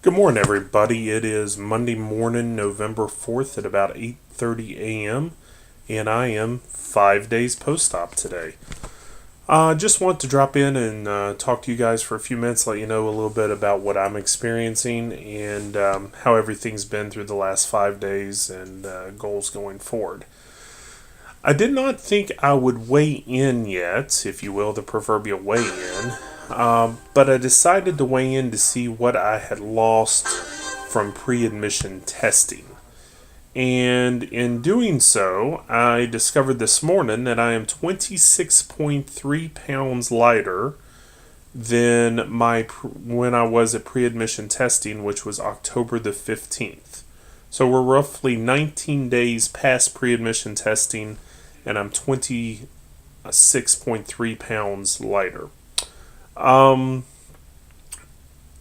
Good morning, everybody. It is Monday morning, November 4th at about 8:30 a.m., and I am 5 days post-op today. Just want to drop in and talk to you guys for a few minutes, let you know a little bit about what I'm experiencing and how everything's been through the last 5 days and goals going forward. I did not think I would weigh in yet, if you will, the proverbial weigh in. But I decided to weigh in to see what I had lost from pre admission testing. And in doing so, I discovered this morning that I am 26.3 pounds lighter than when I was at pre admission testing, which was October the 15th. So we're roughly 19 days past pre admission testing, and I'm 26.3 pounds lighter.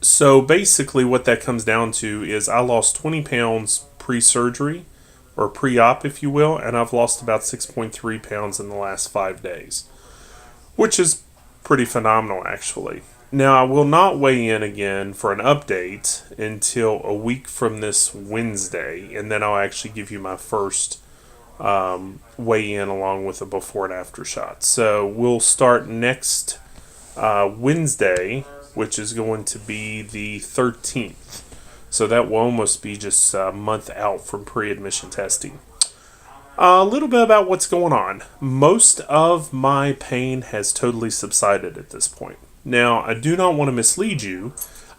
So basically, what that comes down to is I lost 20 pounds pre surgery, or pre op, if you will, and I've lost about 6.3 pounds in the last 5 days, which is pretty phenomenal, actually. Now, I will not weigh in again for an update until a week from this Wednesday, and then I'll actually give you my first weigh in along with a before and after shot. So we'll start next Wednesday, which is going to be the 13th. So that will almost be just a month out from pre-admission testing. A little bit about what's going on. Most of my pain has totally subsided at this point. Now, I do not want to mislead you.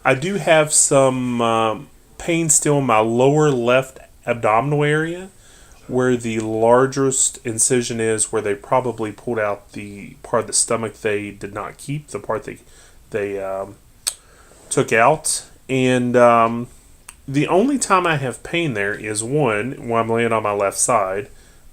I do have some pain still in my lower left abdominal area, where the largest incision is, where they probably pulled out the part of the stomach they did not keep, the part they took out. And the only time I have pain there is one, when I'm laying on my left side,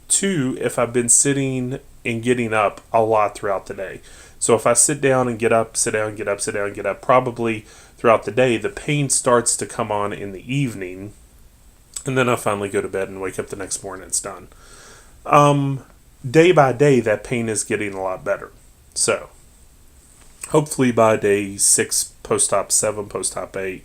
two, if I've been sitting and getting up a lot throughout the day. So if I sit down and get up, sit down, get up, sit down, get up, probably throughout the day, the pain starts to come on in the evening. And then I finally go to bed and wake up the next morning and it's done. Day by day, that pain is getting a lot better. So, hopefully by day 6, post-op 7, post-op 8,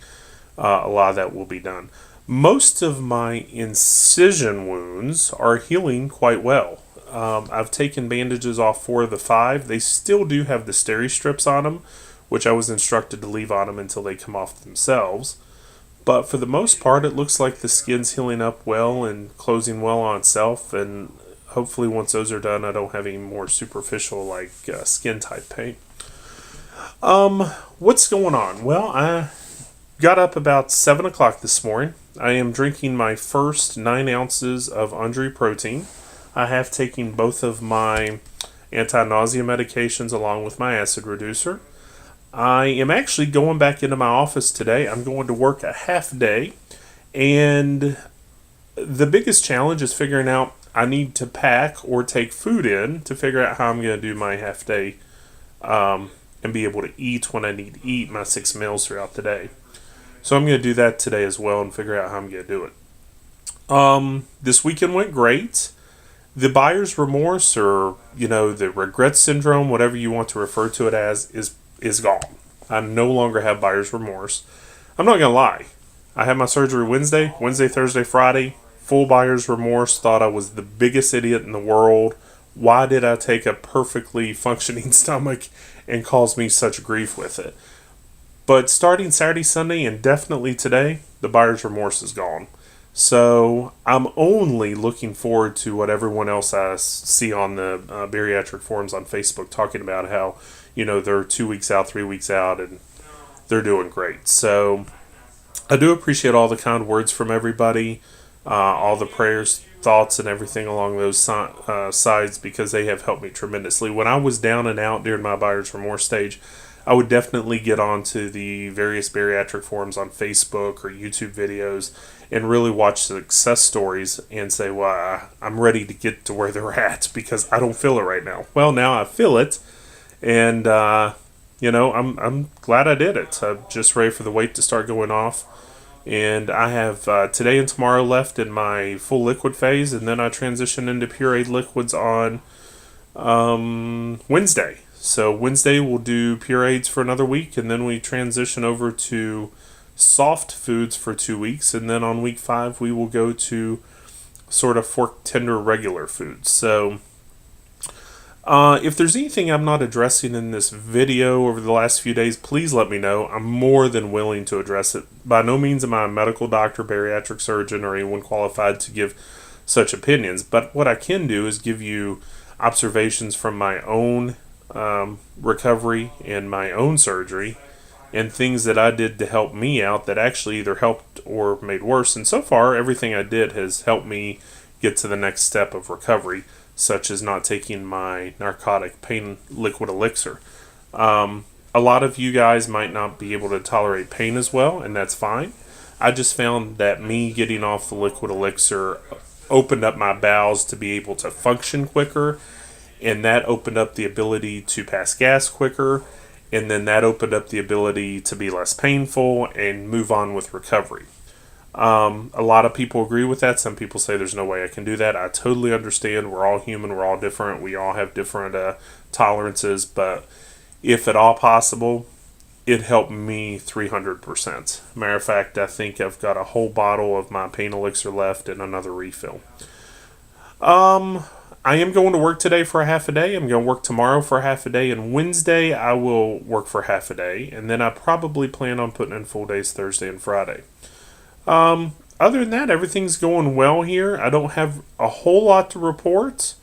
a lot of that will be done. Most of my incision wounds are healing quite well. I've taken bandages off 4 of the 5. They still do have the steri strips on them, which I was instructed to leave on them until they come off themselves. But for the most part, it looks like the skin's healing up well and closing well on itself. And hopefully once those are done, I don't have any more superficial skin type pain. What's going on? Well, I got up about 7 o'clock this morning. I am drinking my first 9 ounces of Undri protein. I have taken both of my anti-nausea medications along with my acid reducer. I am actually going back into my office today. I'm going to work a half day, and the biggest challenge is figuring out I need to pack or take food in to figure out how I'm going to do my half day and be able to eat when I need to eat my 6 meals throughout the day. So I'm going to do that today as well and figure out how I'm going to do it. This weekend went great. The buyer's remorse, or the regret syndrome, whatever you want to refer to it as, is gone. I no longer have buyer's remorse. I'm not gonna lie. I had my surgery Wednesday, Thursday, Friday. Full buyer's remorse. Thought I was the biggest idiot in the world. Why did I take a perfectly functioning stomach and cause me such grief with it? But starting Saturday, Sunday, and definitely today, the buyer's remorse is gone. So I'm only looking forward to what everyone else I see on the bariatric forums on Facebook talking about how, they're 2 weeks out, 3 weeks out, and they're doing great. So I do appreciate all the kind words from everybody, all the prayers, thoughts, and everything along those sides, because they have helped me tremendously. When I was down and out during my buyer's remorse stage, I would definitely get onto the various bariatric forums on Facebook or YouTube videos and really watch success stories and say, well, I'm ready to get to where they're at because I don't feel it right now. Well, now I feel it, and I'm glad I did it. I'm just ready for the weight to start going off. And I have today and tomorrow left in my full liquid phase, and then I transition into pureed liquids on Wednesday. So Wednesday we'll do pureeds for another week, and then we transition over to soft foods for 2 weeks, and then on week 5 we will go to sort of fork tender regular foods. So if there's anything I'm not addressing in this video over the last few days, please let me know. I'm more than willing to address it. By no means am I a medical doctor, bariatric surgeon, or anyone qualified to give such opinions, but what I can do is give you observations from my own recovery and my own surgery, and things that I did to help me out that actually either helped or made worse. And so far, everything I did has helped me get to the next step of recovery, such as not taking my narcotic pain liquid elixir. A lot of you guys might not be able to tolerate pain as well, and that's fine. I just found that me getting off the liquid elixir opened up my bowels to be able to function quicker, and that opened up the ability to pass gas quicker, and then that opened up the ability to be less painful and move on with recovery. A lot of people agree with that. Some people say there's no way I can do that. I totally understand. We're all human. We're all different. We all have different tolerances. But if at all possible, it helped me 300%. Matter of fact, I think I've got a whole bottle of my pain elixir left and another refill. I am going to work today for a half a day. I'm going to work tomorrow for a half a day. And Wednesday, I will work for half a day. And then I probably plan on putting in full days Thursday and Friday. Other than that, everything's going well here. I don't have a whole lot to report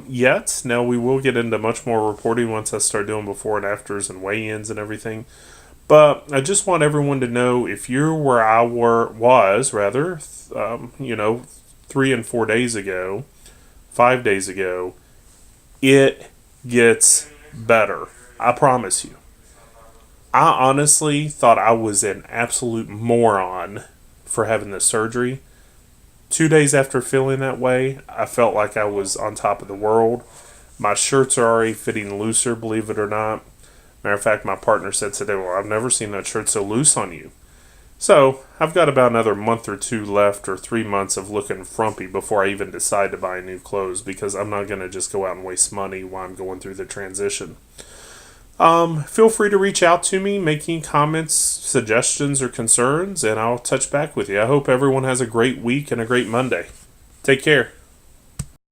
yet. Now, we will get into much more reporting once I start doing before and afters and weigh-ins and everything. But I just want everyone to know, if you're where I was, 3 and 4 days ago, 5 days ago, it gets better. I promise you. I honestly thought I was an absolute moron for having this surgery. 2 days after feeling that way, I felt like I was on top of the world. My shirts are already fitting looser, believe it or not. Matter of fact, my partner said today, well, I've never seen that shirt so loose on you. So, I've got about another month or 2 left, or 3 months of looking frumpy before I even decide to buy new clothes, because I'm not going to just go out and waste money while I'm going through the transition. Feel free to reach out to me, make any comments, suggestions, or concerns, and I'll touch back with you. I hope everyone has a great week and a great Monday. Take care.